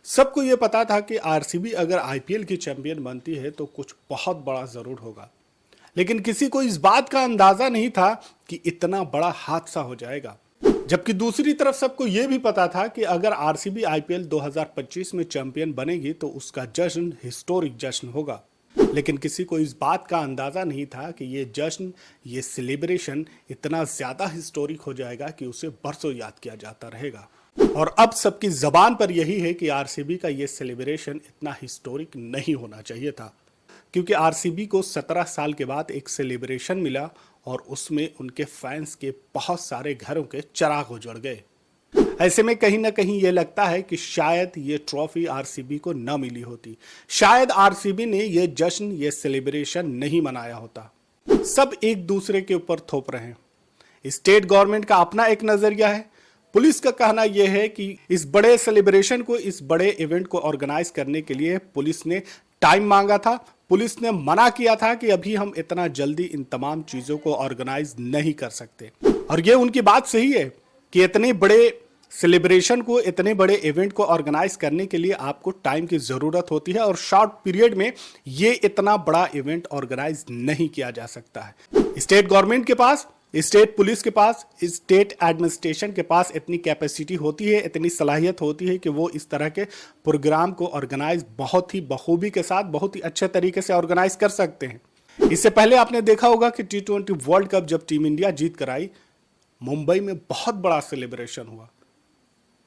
सबको ये पता था कि आरसीबी अगर आईपीएल की चैंपियन बनती है तो कुछ बहुत बड़ा जरूर होगा, लेकिन किसी को इस बात का अंदाजा नहीं था कि इतना बड़ा हादसा हो जाएगा। जबकि दूसरी तरफ सबको यह भी पता था कि अगर आरसीबी आईपीएल 2025 में चैंपियन बनेगी तो उसका जश्न हिस्टोरिक जश्न होगा। लेकिन किसी को इस बात का अंदाजा नहीं था कि ये जश्न, ये सेलिब्रेशन इतना ज्यादा हिस्टोरिक हो जाएगा कि उसे बरसों याद किया जाता रहेगा। और अब सबकी जबान पर यही है कि आरसीबी का ये सेलिब्रेशन इतना हिस्टोरिक नहीं होना चाहिए था, क्योंकि आरसीबी को 17 साल के बाद एक सेलिब्रेशन मिला और उसमें उनके फैंस के बहुत सारे घरों के चिराग उजड़ गए। ऐसे में कहीं ना कहीं ये लगता है कि शायद ये ट्रॉफी आरसीबी को न मिली होती, शायद आरसीबी ने ये जश्न, ये सेलिब्रेशन नहीं मनाया होता। सब एक दूसरे के ऊपर थोप रहे हैं। स्टेट गवर्नमेंट का अपना एक नजरिया है, पुलिस का कहना यह है कि इस बड़े सेलिब्रेशन को, इस बड़े इवेंट को ऑर्गेनाइज करने के लिए पुलिस ने टाइम मांगा था। पुलिस ने मना किया था कि अभी हम इतना जल्दी इन तमाम चीजों को ऑर्गेनाइज नहीं कर सकते। और ये उनकी बात सही है कि इतने बड़े सेलिब्रेशन को, इतने बड़े इवेंट को ऑर्गेनाइज करने के लिए आपको टाइम की जरूरत होती है और शॉर्ट पीरियड में ये इतना बड़ा इवेंट ऑर्गेनाइज नहीं किया जा सकता है। स्टेट गवर्नमेंट के पास, स्टेट पुलिस के पास, स्टेट एडमिनिस्ट्रेशन के पास इतनी कैपेसिटी होती है, इतनी सलाहियत होती है कि वो इस तरह के प्रोग्राम को ऑर्गेनाइज बहुत ही बखूबी के साथ, बहुत ही अच्छे तरीके से ऑर्गेनाइज कर सकते हैं। इससे पहले आपने देखा होगा कि T20 वर्ल्ड कप जब टीम इंडिया जीत कर आई, मुंबई में बहुत बड़ा सेलिब्रेशन हुआ।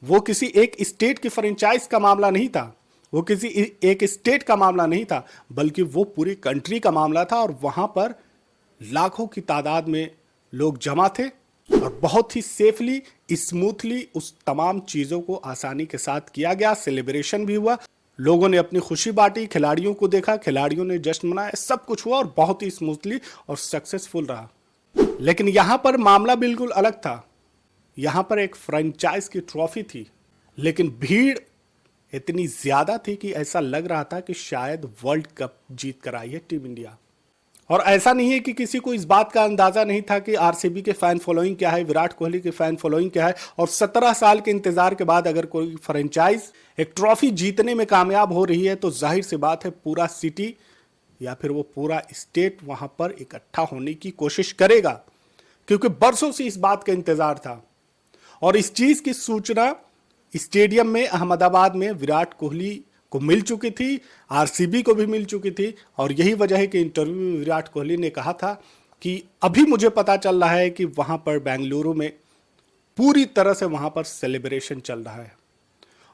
वो किसी एक स्टेट की फ्रेंचाइज का मामला नहीं था, वो किसी एक स्टेट का मामला नहीं था, बल्कि वो पूरी कंट्री का मामला था। और वहां पर लाखों की तादाद में लोग जमा थे और बहुत ही सेफली, स्मूथली उस तमाम चीजों को आसानी के साथ किया गया। सेलिब्रेशन भी हुआ, लोगों ने अपनी खुशी बांटी, खिलाड़ियों को देखा, खिलाड़ियों ने जश्न मनाया, सब कुछ हुआ और बहुत ही स्मूथली और सक्सेसफुल रहा। लेकिन यहां पर मामला बिल्कुल अलग था। यहां पर एक फ्रेंचाइज की ट्रॉफी थी, लेकिन भीड़ इतनी ज्यादा थी कि ऐसा लग रहा था कि शायद वर्ल्ड कप जीत कर आई है टीम इंडिया। और ऐसा नहीं है कि किसी को इस बात का अंदाजा नहीं था कि आरसीबी के फैन फॉलोइंग क्या है, विराट कोहली के फैन फॉलोइंग क्या है। और 17 साल के इंतजार के बाद अगर कोई फ्रेंचाइज एक ट्रॉफी जीतने में कामयाब हो रही है तो जाहिर सी बात है पूरा सिटी या फिर वो पूरा स्टेट वहां पर इकट्ठा होने की कोशिश करेगा, क्योंकि बरसों से इस बात का इंतजार था। और इस चीज की सूचना स्टेडियम में, अहमदाबाद में विराट कोहली को मिल चुकी थी, आरसीबी को भी मिल चुकी थी। और यही वजह है कि इंटरव्यू में विराट कोहली ने कहा था कि अभी मुझे पता चल रहा है कि वहां पर बेंगलुरु में पूरी तरह से वहां पर सेलिब्रेशन चल रहा है।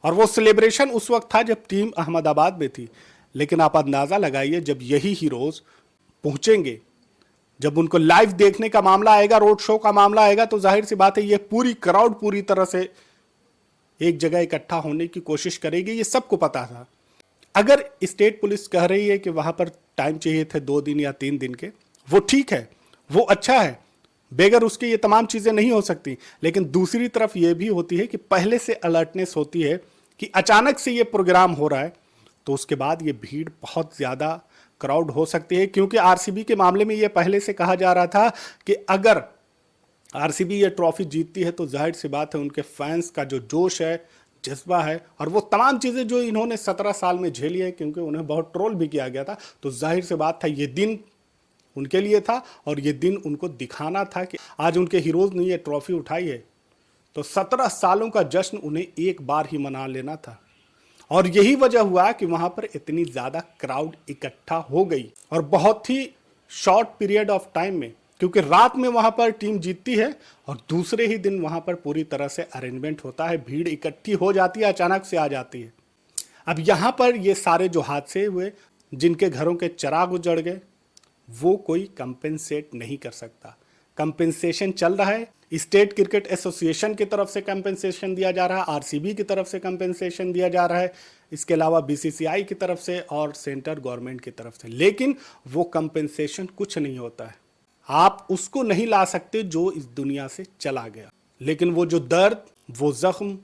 और वो सेलिब्रेशन उस वक्त था जब टीम अहमदाबाद में थी। लेकिन आप अंदाजा लगाइए, जब यही हीरोज पहुंचेंगे, जब उनको लाइव देखने का मामला आएगा, रोड शो का मामला आएगा, तो जाहिर सी बात है ये पूरी क्राउड पूरी तरह से एक जगह इकट्ठा होने की कोशिश करेगी। ये सबको पता था। अगर स्टेट पुलिस कह रही है कि वहां पर टाइम चाहिए थे 2 दिन या 3 दिन के, वो ठीक है, वो अच्छा है, बेगर उसके ये तमाम चीजें नहीं हो सकती। लेकिन दूसरी तरफ ये भी होती है कि पहले से अलर्टनेस होती है कि अचानक से ये प्रोग्राम हो रहा है, तो उसके बाद ये भीड़ बहुत ज्यादा क्राउड हो सकती है। क्योंकि आरसीबी के मामले में ये पहले से कहा जा रहा था कि अगर आरसीबी ये ट्रॉफी जीतती है तो जाहिर सी बात है उनके फैंस का जो जोश है, जज्बा है, और वो तमाम चीजें जो इन्होंने 17 साल में झेली है, क्योंकि उन्हें बहुत ट्रोल भी किया गया था, तो जाहिर सी बात था ये दिन उनके लिए था। और ये दिन उनको दिखाना था कि आज उनके हीरोज ने ये ट्रॉफी उठाई है, तो 17 सालों का जश्न उन्हें एक बार ही मना लेना था। और यही वजह हुआ कि वहां पर इतनी ज्यादा क्राउड इकट्ठा हो गई, और बहुत ही शॉर्ट पीरियड ऑफ टाइम में, क्योंकि रात में वहां पर टीम जीतती है और दूसरे ही दिन वहां पर पूरी तरह से अरेंजमेंट होता है, भीड़ इकट्ठी हो जाती है, अचानक से आ जाती है। अब यहां पर ये सारे जो हादसे हुए, जिनके घरों के चिराग उजड़ गए, वो कोई कंपेंसेट नहीं कर सकता। कंपेंसेशन चल रहा है, स्टेट क्रिकेट एसोसिएशन की तरफ से कंपेंसेशन दिया जा रहा है, आरसीबी की तरफ से कंपेंसेशन दिया जा रहा है, इसके अलावा बीसीसीआई की तरफ से और सेंट्रल गवर्नमेंट की तरफ से। लेकिन वो कंपेंसेशन कुछ नहीं होता है, आप उसको नहीं ला सकते जो इस दुनिया से चला गया। लेकिन वो जो दर्द, वो जख्म,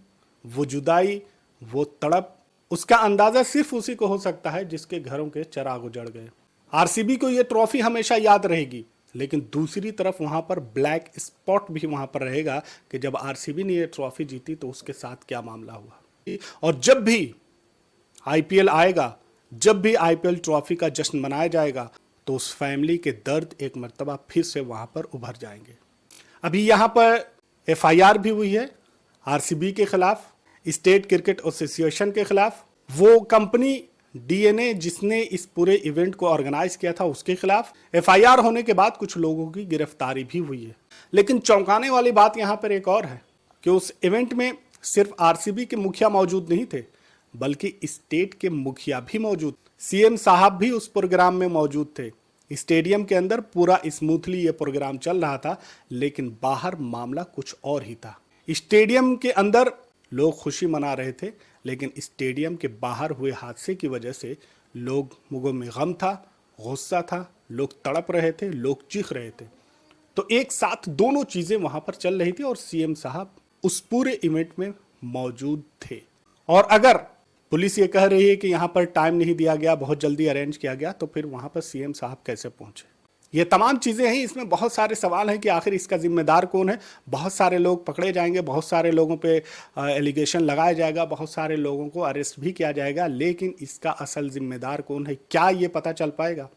वो जुदाई, वो तड़प, उसका अंदाजा सिर्फ उसी को हो सकता है जिसके घरों के चिराग उजड़ गए। आरसीबी को ये ट्रॉफी हमेशा याद रहेगी, लेकिन दूसरी तरफ वहां पर ब्लैक स्पॉट भी वहां पर रहेगा कि जब आरसीबी ने ये ट्रॉफी जीती तो उसके साथ क्या मामला हुआ। और जब भी आईपीएल आएगा, जब भी आईपीएल ट्रॉफी का जश्न मनाया जाएगा तो उस फैमिली के दर्द एक मर्तबा फिर से वहां पर उभर जाएंगे। अभी यहां पर एफआईआर भी हुई है आरसीबी के खिलाफ, स्टेट क्रिकेट एसोसिएशन के खिलाफ, वो कंपनी डीएनए जिसने इस पूरे इवेंट को ऑर्गेनाइज किया था उसके खिलाफ। एफआईआर होने के बाद कुछ लोगों की गिरफ्तारी भी हुई है। लेकिन चौंकाने वाली बात यहां पर एक और है कि उस इवेंट में सिर्फ आरसीबी के मुखिया मौजूद नहीं थे, बल्कि स्टेट के मुखिया भी मौजूद, सीएम साहब भी उस प्रोग्राम में मौजूद थे। स्टेडियम के अंदर पूरा स्मूथली ये प्रोग्राम चल रहा था, लेकिन बाहर मामला कुछ और ही था। स्टेडियम के अंदर लोग खुशी मना रहे थे, लेकिन स्टेडियम के बाहर हुए हादसे की वजह से लोगों में गम था, गुस्सा था, लोग तड़प रहे थे, लोग चीख रहे थे। तो एक साथ दोनों चीजें वहां पर चल रही थी और सीएम साहब उस पूरे इवेंट में मौजूद थे। और अगर पुलिस ये कह रही है कि यहाँ पर टाइम नहीं दिया गया, बहुत जल्दी अरेंज किया गया, तो फिर वहाँ पर सीएम साहब कैसे पहुँचे? ये तमाम चीज़ें हैं। इसमें बहुत सारे सवाल हैं कि आखिर इसका जिम्मेदार कौन है। बहुत सारे लोग पकड़े जाएंगे, बहुत सारे लोगों पे एलिगेशन लगाया जाएगा, बहुत सारे लोगों को अरेस्ट भी किया जाएगा, लेकिन इसका असल जिम्मेदार कौन है, क्या ये पता चल पाएगा?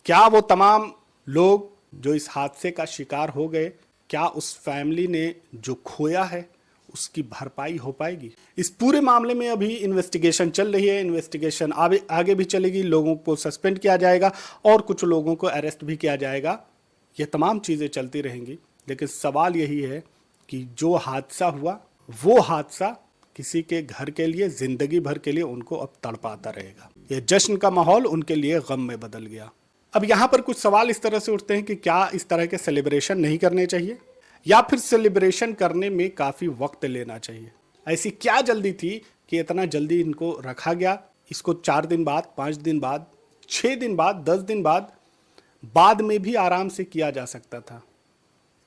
क्या वो तमाम लोग जो इस हादसे का शिकार हो गए, क्या उस फैमिली ने जो खोया है उसकी भरपाई हो पाएगी? इस पूरे मामले में अभी इन्वेस्टिगेशन चल रही है। इन्वेस्टिगेशन आगे भी चलेगी, लोगों को सस्पेंड किया जाएगा और कुछ लोगों को अरेस्ट भी किया जाएगा। ये तमाम चीज़ें चलती रहेंगी, लेकिन सवाल यही है कि जो हादसा हुआ वो हादसा किसी के घर के लिए जिंदगी भर के लिए उनको अब तड़पाता रहेगा। ये जश्न का माहौल उनके लिए गम में बदल गया। अब यहाँ पर कुछ सवाल इस तरह से उठते हैं कि क्या इस तरह के सेलिब्रेशन नहीं करने चाहिए, या फिर सेलिब्रेशन करने में काफ़ी वक्त लेना चाहिए? ऐसी क्या जल्दी थी कि इतना जल्दी इनको रखा गया? इसको 4 दिन बाद, 5 दिन बाद, 6 दिन बाद, 10 दिन बाद में भी आराम से किया जा सकता था।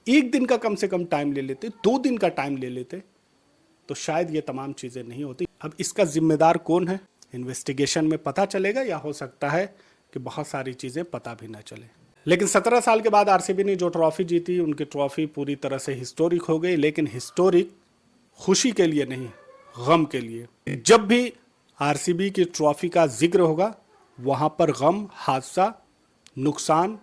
1 दिन का कम से कम टाइम ले लेते, 2 दिन का टाइम ले लेते, तो शायद ये तमाम चीज़ें नहीं होती। अब इसका जिम्मेदार कौन है, इन्वेस्टिगेशन में पता चलेगा, या हो सकता है कि बहुत सारी चीज़ें पता भी ना चले। लेकिन 17 साल के बाद आरसीबी ने जो ट्रॉफी जीती, उनकी ट्रॉफी पूरी तरह से हिस्टोरिक हो गई, लेकिन हिस्टोरिक खुशी के लिए नहीं, गम के लिए। जब भी आरसीबी की ट्रॉफी का जिक्र होगा, वहां पर गम, हादसा, नुकसान,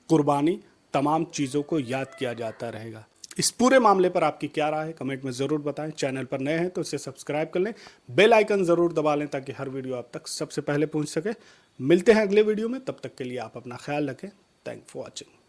कुर्बानी, तमाम चीज़ों को याद किया जाता रहेगा। इस पूरे मामले पर आपकी क्या राय है, कमेंट में ज़रूर बताएं। चैनल पर नए हैं तो इसे सब्सक्राइब कर लें, बेल आइकन ज़रूर दबा लें ताकि हर वीडियो आप तक सबसे पहले पहुंच सके। मिलते हैं अगले वीडियो में, तब तक के लिए आप अपना ख्याल रखें। Thanks for watching.